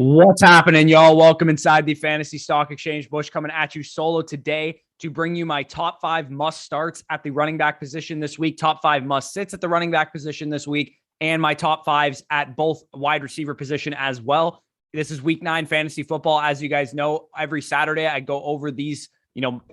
What's happening, y'all? Welcome inside the Fantasy Stock Exchange. Bush coming at you solo today to bring you my top 5 must starts at the running back position this week, top 5 must sits at the running back position this week, and my top 5s at both wide receiver position as well. This is week 9 fantasy football. As you guys know, every Saturday I go over these,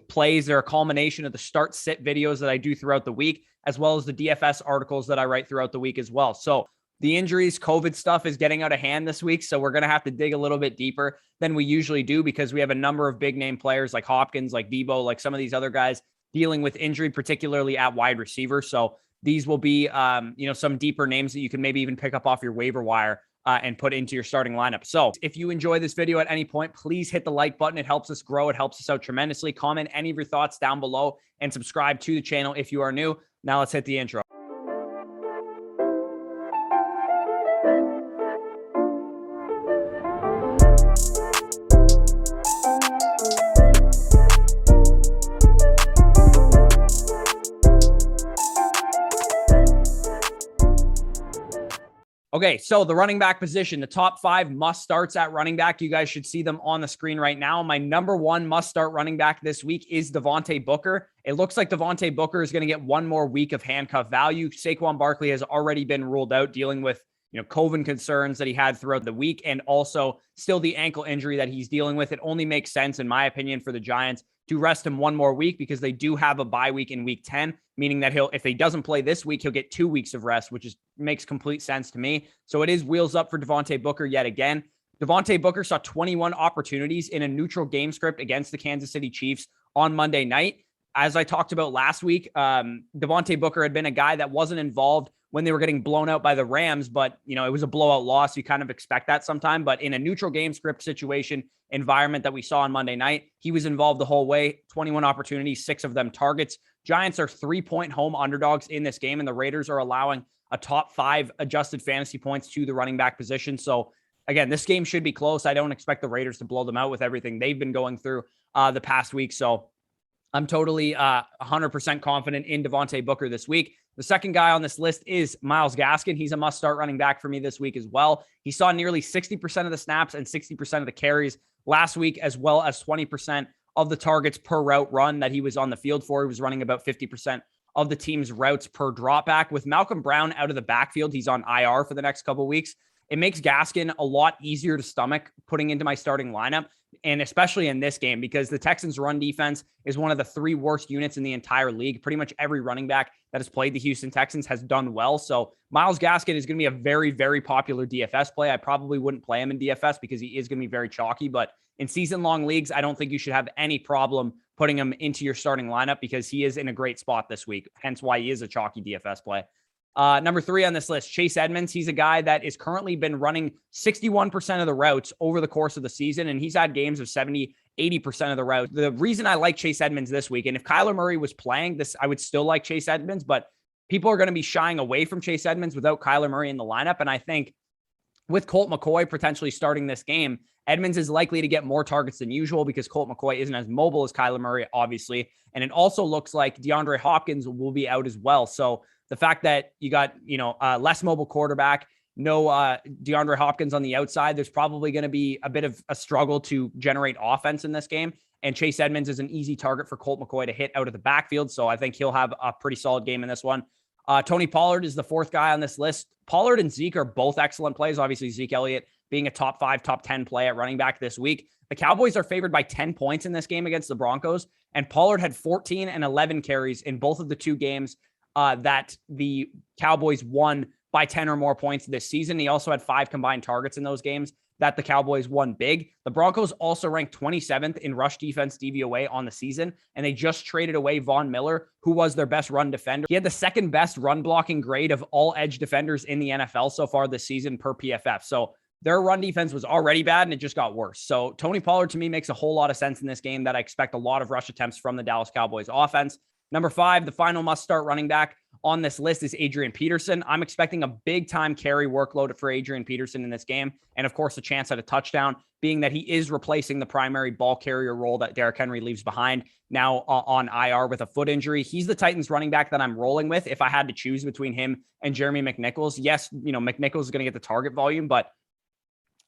plays. They're a culmination of the start sit videos that I do throughout the week, as well as the DFS articles that I write throughout the week as well. So the injuries, COVID stuff is getting out of hand this week, so we're going to have to dig a little bit deeper than we usually do because we have a number of big name players like Hopkins, like Debo, like some of these other guys dealing with injury, particularly at wide receiver. So these will be, some deeper names that you can maybe even pick up off your waiver wire and put into your starting lineup. So if you enjoy this video at any point, please hit the like button. It helps us grow. It helps us out tremendously. Comment any of your thoughts down below and subscribe to the channel if you are new. Now let's hit the intro. Okay, so the running back position, the top 5 must starts at running back. You guys should see them on the screen right now. My number 1 must start running back this week is Devontae Booker. It looks like Devontae Booker is going to get one more week of handcuff value. Saquon Barkley has already been ruled out, dealing with COVID concerns that he had throughout the week, and also still the ankle injury that he's dealing with. It only makes sense, in my opinion, for the Giants to rest him one more week because they do have a bye week in week 10, meaning that if he doesn't play this week, he'll get 2 weeks of rest, which makes complete sense to me. So it is wheels up for Devontae Booker yet again. Devontae Booker saw 21 opportunities in a neutral game script against the Kansas City Chiefs on Monday night. As I talked about last week, Devontae Booker had been a guy that wasn't involved when they were getting blown out by the Rams, but it was a blowout loss. You kind of expect that sometime, but in a neutral game script situation environment that we saw on Monday night, he was involved the whole way. 21 opportunities, 6 of them targets. Giants are 3-point home underdogs in this game, and the Raiders are allowing a top 5 adjusted fantasy points to the running back position. So again, this game should be close. I don't expect the Raiders to blow them out with everything they've been going through the past week. So I'm totally 100% confident in Devontae Booker this week. The second guy on this list is Myles Gaskin. He's a must-start running back for me this week as well. He saw nearly 60% of the snaps and 60% of the carries last week, as well as 20% of the targets per route run that he was on the field for. He was running about 50% of the team's routes per dropback. With Malcolm Brown out of the backfield, he's on IR for the next couple of weeks. It makes Gaskin a lot easier to stomach putting into my starting lineup, and especially in this game because the Texans' run defense is one of the 3 worst units in the entire league. Pretty much every running back that has played the Houston Texans has done well. So Myles Gaskin is going to be a very, very popular DFS play. I probably wouldn't play him in DFS because he is going to be very chalky, but in season-long leagues, I don't think you should have any problem putting him into your starting lineup because he is in a great spot this week, hence why he is a chalky DFS play. Number 3 on this list, Chase Edmonds. He's a guy that is currently been running 61% of the routes over the course of the season, and he's had games of 70, 80% of the routes. The reason I like Chase Edmonds this week, and if Kyler Murray was playing this, I would still like Chase Edmonds, but people are going to be shying away from Chase Edmonds without Kyler Murray in the lineup, and I think with Colt McCoy potentially starting this game, Edmonds is likely to get more targets than usual because Colt McCoy isn't as mobile as Kyler Murray, obviously, and it also looks like DeAndre Hopkins will be out as well. So the fact that you got, less mobile quarterback, no DeAndre Hopkins on the outside, there's probably going to be a bit of a struggle to generate offense in this game. And Chase Edmonds is an easy target for Colt McCoy to hit out of the backfield. So I think he'll have a pretty solid game in this one. Tony Pollard is the 4th guy on this list. Pollard and Zeke are both excellent plays. Obviously, Zeke Elliott being a top 5, top 10 play at running back this week. The Cowboys are favored by 10 points in this game against the Broncos. And Pollard had 14 and 11 carries in both of the 2 games that the Cowboys won by 10 or more points this season. He also had 5 combined targets in those games that the Cowboys won big. The Broncos also ranked 27th in rush defense DVOA on the season, and they just traded away Von Miller, who was their best run defender. He had the 2nd best run blocking grade of all edge defenders in the NFL so far this season per PFF. So their run defense was already bad, and it just got worse. So Tony Pollard, to me, makes a whole lot of sense in this game that I expect a lot of rush attempts from the Dallas Cowboys offense. Number 5, the final must-start running back on this list is Adrian Peterson. I'm expecting a big-time carry workload for Adrian Peterson in this game, and of course, a chance at a touchdown, being that he is replacing the primary ball carrier role that Derrick Henry leaves behind now on IR with a foot injury. He's the Titans running back that I'm rolling with if I had to choose between him and Jeremy McNichols. Yes, McNichols is going to get the target volume, but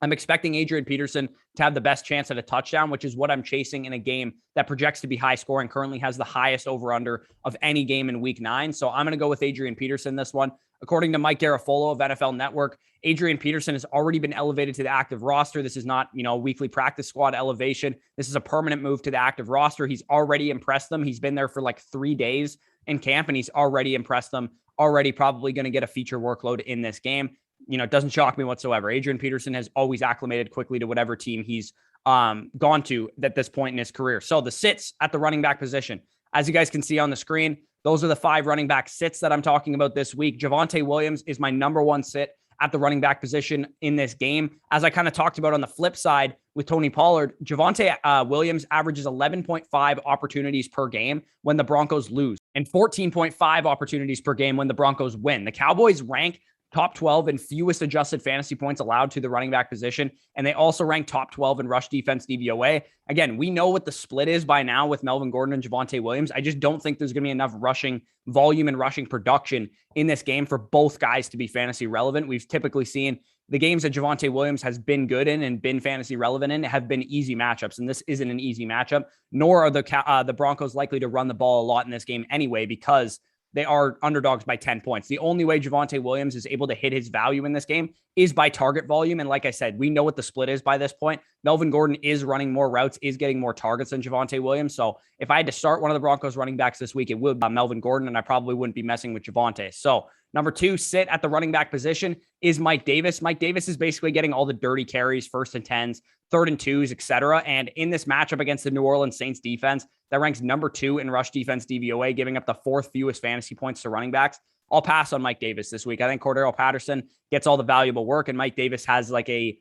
I'm expecting Adrian Peterson to have the best chance at a touchdown, which is what I'm chasing in a game that projects to be high scoring, currently has the highest over-under of any game in week 9. So I'm going to go with Adrian Peterson this one. According to Mike Garafolo of NFL Network, Adrian Peterson has already been elevated to the active roster. This is not, weekly practice squad elevation. This is a permanent move to the active roster. He's already impressed them. He's been there for like 3 days in camp, and he's already impressed them, already probably going to get a feature workload in this game. It doesn't shock me whatsoever. Adrian Peterson has always acclimated quickly to whatever team he's gone to at this point in his career. So the sits at the running back position, as you guys can see on the screen, those are the 5 running back sits that I'm talking about this week. Javonte Williams is my number 1 sit at the running back position in this game. As I kind of talked about on the flip side with Tony Pollard, Javonte Williams averages 11.5 opportunities per game when the Broncos lose and 14.5 opportunities per game when the Broncos win. The Cowboys rank top 12 in fewest adjusted fantasy points allowed to the running back position. And they also rank top 12 in rush defense DVOA. Again, we know what the split is by now with Melvin Gordon and Javonte Williams. I just don't think there's going to be enough rushing volume and rushing production in this game for both guys to be fantasy relevant. We've typically seen the games that Javonte Williams has been good in and been fantasy relevant in have been easy matchups. And this isn't an easy matchup, nor are the Broncos likely to run the ball a lot in this game anyway, because they are underdogs by 10 points. The only way Javonte Williams is able to hit his value in this game is by target volume. And like I said, we know what the split is by this point. Melvin Gordon is running more routes, is getting more targets than Javonte Williams. So if I had to start one of the Broncos running backs this week, it would be Melvin Gordon, and I probably wouldn't be messing with Javonte. So number 2 sit at the running back position is Mike Davis. Mike Davis is basically getting all the dirty carries, 1st and 10s, 3rd and 2s, etc. And in this matchup against the New Orleans Saints defense, that ranks number 2 in rush defense DVOA, giving up the 4th fewest fantasy points to running backs. I'll pass on Mike Davis this week. I think Cordero Patterson gets all the valuable work, and Mike Davis has like a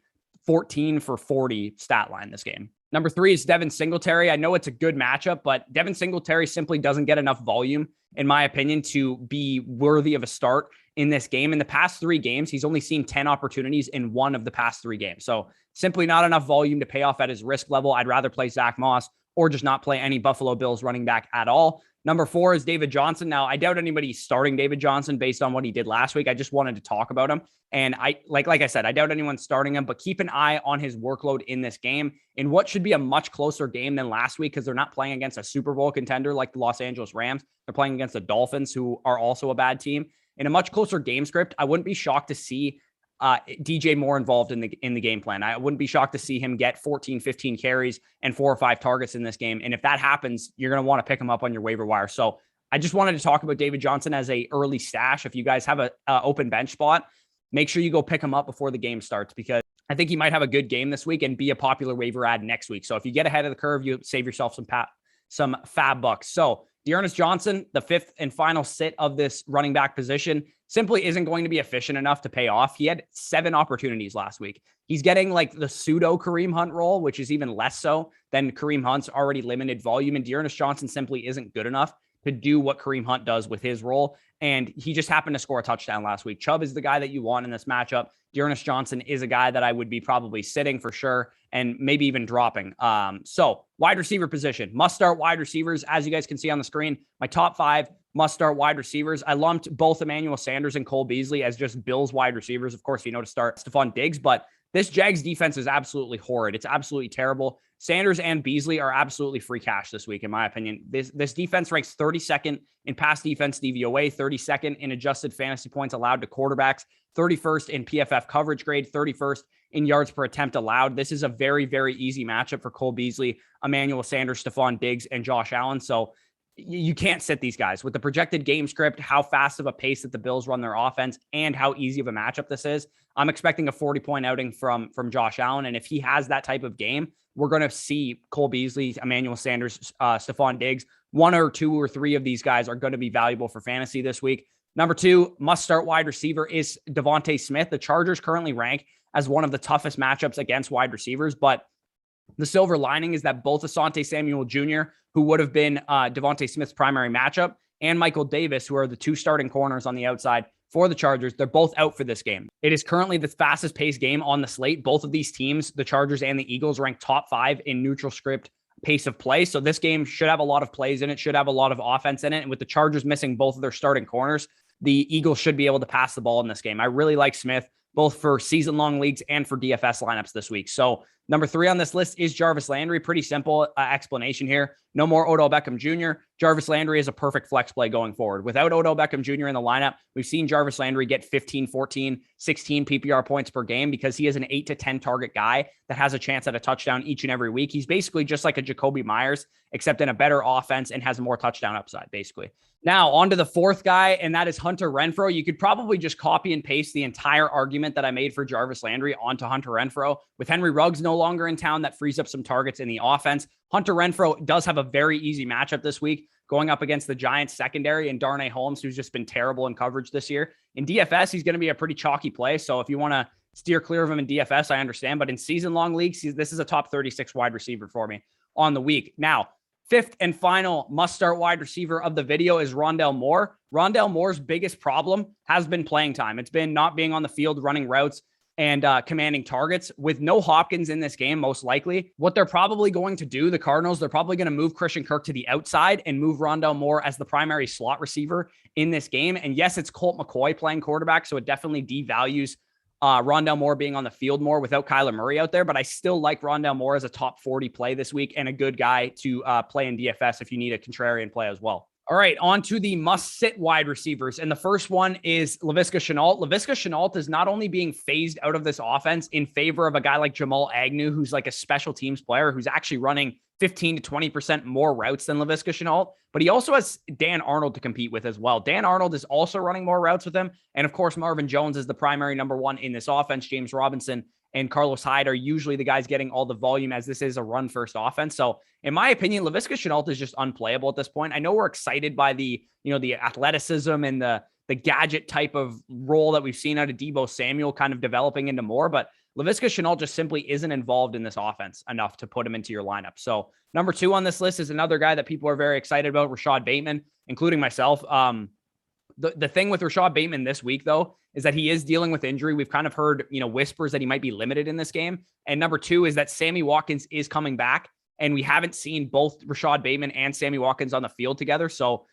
14 for 40 stat line this game. Number 3 is Devin Singletary. I know it's a good matchup, but Devin Singletary simply doesn't get enough volume, in my opinion, to be worthy of a start in this game. In the past 3 games, he's only seen 10 opportunities in 1 of the past 3 games. So simply not enough volume to pay off at his risk level. I'd rather play Zach Moss or just not play any Buffalo Bills running back at all. Number 4 is David Johnson. Now, I doubt anybody's starting David Johnson based on what he did last week. I just wanted to talk about him. And like I said, I doubt anyone's starting him, but keep an eye on his workload in this game in what should be a much closer game than last week, because they're not playing against a Super Bowl contender like the Los Angeles Rams. They're playing against the Dolphins, who are also a bad team. In a much closer game script, I wouldn't be shocked to see DJ Moore involved in the game plan. I wouldn't be shocked to see him get 14, 15 carries and 4 or 5 targets in this game. And if that happens, you're going to want to pick him up on your waiver wire. So I just wanted to talk about David Johnson as a early stash. If you guys have a open bench spot, make sure you go pick him up before the game starts, because I think he might have a good game this week and be a popular waiver ad next week. So if you get ahead of the curve, you save yourself some fab bucks. So Dearness Johnson, the 5th and final sit of this running back position, simply isn't going to be efficient enough to pay off. He had 7 opportunities last week. He's getting like the pseudo Kareem Hunt role, which is even less so than Kareem Hunt's already limited volume. And Dearness Johnson simply isn't good enough to do what Kareem Hunt does with his role. And he just happened to score a touchdown last week. Chubb is the guy that you want in this matchup. Dearness Johnson is a guy that I would be probably sitting for sure, and maybe even dropping. So wide receiver position, must start wide receivers. As you guys can see on the screen, my top 5 must start wide receivers. I lumped both Emmanuel Sanders and Cole Beasley as just Bills wide receivers. Of course, you know to start Stephon Diggs, but this Jags defense is absolutely horrid. It's absolutely terrible. Sanders and Beasley are absolutely free cash this week, in my opinion. This defense ranks 32nd in pass defense DVOA, 32nd in adjusted fantasy points allowed to quarterbacks, 31st in PFF coverage grade, 31st in yards per attempt allowed. This is a very, very easy matchup for Cole Beasley, Emmanuel Sanders, Stephon Diggs, and Josh Allen. So you can't sit these guys. With the projected game script, how fast of a pace that the Bills run their offense, and how easy of a matchup this is, I'm expecting a 40-point outing from Josh Allen. And if he has that type of game, we're going to see Cole Beasley, Emmanuel Sanders, Stephon Diggs. 1 or 2 or 3 of these guys are going to be valuable for fantasy this week. Number 2, must-start wide receiver is Devontae Smith. The Chargers currently rank as one of the toughest matchups against wide receivers, but the silver lining is that both Asante Samuel Jr., who would have been Devontae Smith's primary matchup, and Michael Davis, who are the 2 starting corners on the outside for the Chargers, they're both out for this game. It is currently the fastest paced game on the slate. Both of these teams, the Chargers and the Eagles, rank top 5 in neutral script pace of play. So this game should have a lot of plays in it, should have a lot of offense in it. And with the Chargers missing both of their starting corners, the Eagles should be able to pass the ball in this game. I really like Smith both for season-long leagues and for DFS lineups this week. So number 3 on this list is Jarvis Landry. Pretty simple explanation here. No more Odell Beckham Jr. Jarvis Landry is a perfect flex play going forward. Without Odell Beckham Jr. in the lineup, we've seen Jarvis Landry get 15, 14, 16 PPR points per game because he is an 8 to 10 target guy that has a chance at a touchdown each and every week. He's basically just like a Jacoby Myers, except in a better offense and has more touchdown upside, basically. Now, on to the 4th guy, and that is Hunter Renfrow. You could probably just copy and paste the entire argument that I made for Jarvis Landry onto Hunter Renfrow. With Henry Ruggs no longer in town, that frees up some targets in the offense. Hunter Renfrow does have a very easy matchup this week, going up against the Giants secondary and Darnay Holmes, who's just been terrible in coverage this year. In DFS, he's going to be a pretty chalky play. So if you want to steer clear of him in DFS, I understand. But in season-long leagues, this is a top 36 wide receiver for me on the week. Now, 5th and final must-start wide receiver of the video is Rondale Moore. Rondale Moore's biggest problem has been playing time. It's been not being on the field, running routes, and commanding targets. With no Hopkins in this game, most likely, what they're probably going to do, the Cardinals, they're probably going to move Christian Kirk to the outside and move Rondale Moore as the primary slot receiver in this game. And yes, it's Colt McCoy playing quarterback, so it definitely devalues Rondale Moore being on the field more without Kyler Murray out there, but I still like Rondale Moore as a top 40 play this week and a good guy to play in DFS if you need a contrarian play as well. All right, on to the must-sit wide receivers. And the first one is Laviska Shenault. Laviska Shenault is not only being phased out of this offense in favor of a guy like Jamal Agnew, who's like a special teams player who's actually running 15 to 20% more routes than Laviska Shenault, but he also has Dan Arnold to compete with as well. Dan Arnold is also running more routes with him. And of course, Marvin Jones is the primary number 1 in this offense. James Robinson and Carlos Hyde are usually the guys getting all the volume, as this is a run-first offense. So in my opinion, Laviska Shenault is just unplayable at this point. I know we're excited by the athleticism and the gadget type of role that we've seen out of Deebo Samuel kind of developing into more, but Laviska Shenault just simply isn't involved in this offense enough to put him into your lineup. So number 2 on this list is another guy that people are very excited about, Rashad Bateman, including myself. The thing with Rashad Bateman this week, though, is that he is dealing with injury. We've kind of heard, whispers that he might be limited in this game. And number 2 is that Sammy Watkins is coming back, and we haven't seen both Rashad Bateman and Sammy Watkins on the field together. So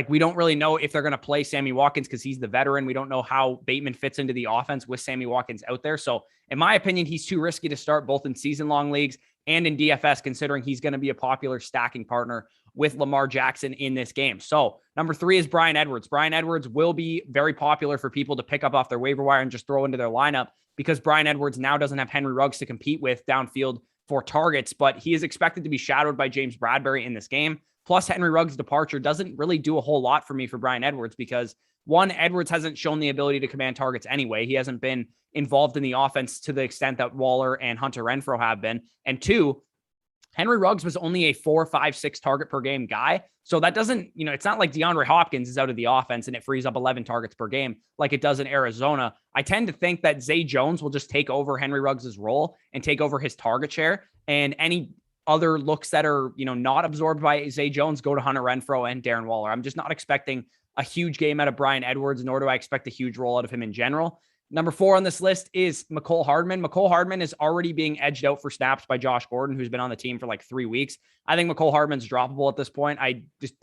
we don't really know if they're going to play Sammy Watkins because he's the veteran. We don't know how Bateman fits into the offense with Sammy Watkins out there. So in my opinion, he's too risky to start both in season-long leagues and in DFS, considering he's going to be a popular stacking partner with Lamar Jackson in this game. So number 3 is Bryan Edwards. Bryan Edwards will be very popular for people to pick up off their waiver wire and just throw into their lineup because Bryan Edwards now doesn't have Henry Ruggs to compete with downfield for targets, but he is expected to be shadowed by James Bradbury in this game. Plus, Henry Ruggs' departure doesn't really do a whole lot for me for Bryan Edwards because, 1, Edwards hasn't shown the ability to command targets anyway. He hasn't been involved in the offense to the extent that Waller and Hunter Renfrow have been. And 2, Henry Ruggs was only a 4, 5, 6 target per game guy. So that doesn't, it's not like DeAndre Hopkins is out of the offense and it frees up 11 targets per game like it does in Arizona. I tend to think that Zay Jones will just take over Henry Ruggs' role and take over his target share, and any other looks that are, not absorbed by Zay Jones go to Hunter Renfrow and Darren Waller. I'm just not expecting a huge game out of Bryan Edwards, nor do I expect a huge role out of him in general. Number 4 on this list is Mecole Hardman. Mecole Hardman is already being edged out for snaps by Josh Gordon, who's been on the team for 3 weeks. I think Mecole Hardman's droppable at this point.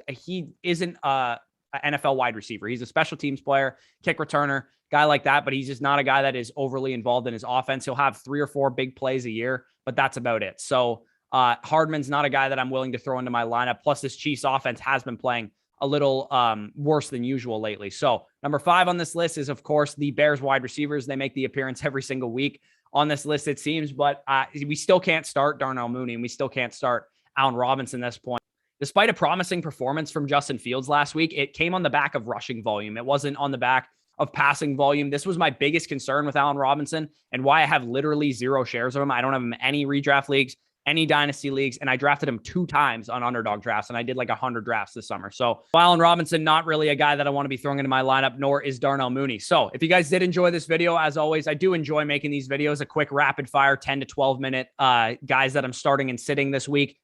He isn't an NFL wide receiver. He's a special teams player, kick returner, guy like that, but he's just not a guy that is overly involved in his offense. He'll have 3 or 4 big plays a year, but that's about it. So Hardman's not a guy that I'm willing to throw into my lineup. Plus, this Chiefs offense has been playing a little worse than usual lately. So number 5 on this list is, of course, the Bears wide receivers. They make the appearance every single week on this list, it seems, but we still can't start Darnell Mooney, and we still can't start Allen Robinson at this point. Despite a promising performance from Justin Fields last week, it came on the back of rushing volume. It wasn't on the back of passing volume. This was my biggest concern with Allen Robinson and why I have literally 0 shares of him. I don't have him in any redraft leagues, any dynasty leagues, and I drafted him 2 times on underdog drafts, and I did 100 drafts this summer. So Allen Robinson, not really a guy that I want to be throwing into my lineup, nor is Darnell Mooney. So if you guys did enjoy this video, as always, I do enjoy making these videos, a quick rapid fire 10 to 12 minute guys that I'm starting and sitting this week.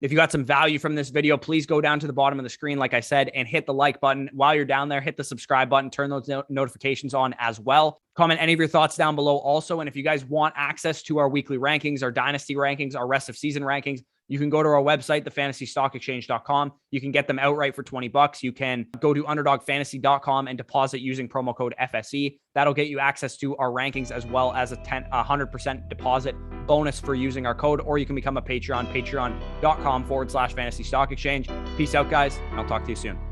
If you got some value from this video, please go down to the bottom of the screen, like I said, and hit the like button. While you're down there, hit the subscribe button, turn those notifications on as well. Comment any of your thoughts down below also. And if you guys want access to our weekly rankings, our dynasty rankings, our rest of season rankings, you can go to our website, thefantasystockexchange.com. You can get them outright for $20. You can go to underdogfantasy.com and deposit using promo code FSE. That'll get you access to our rankings as well as a 100% deposit bonus for using our code, or you can become a Patreon, patreon.com/fantasy stock exchange. Peace out, guys. I'll talk to you soon.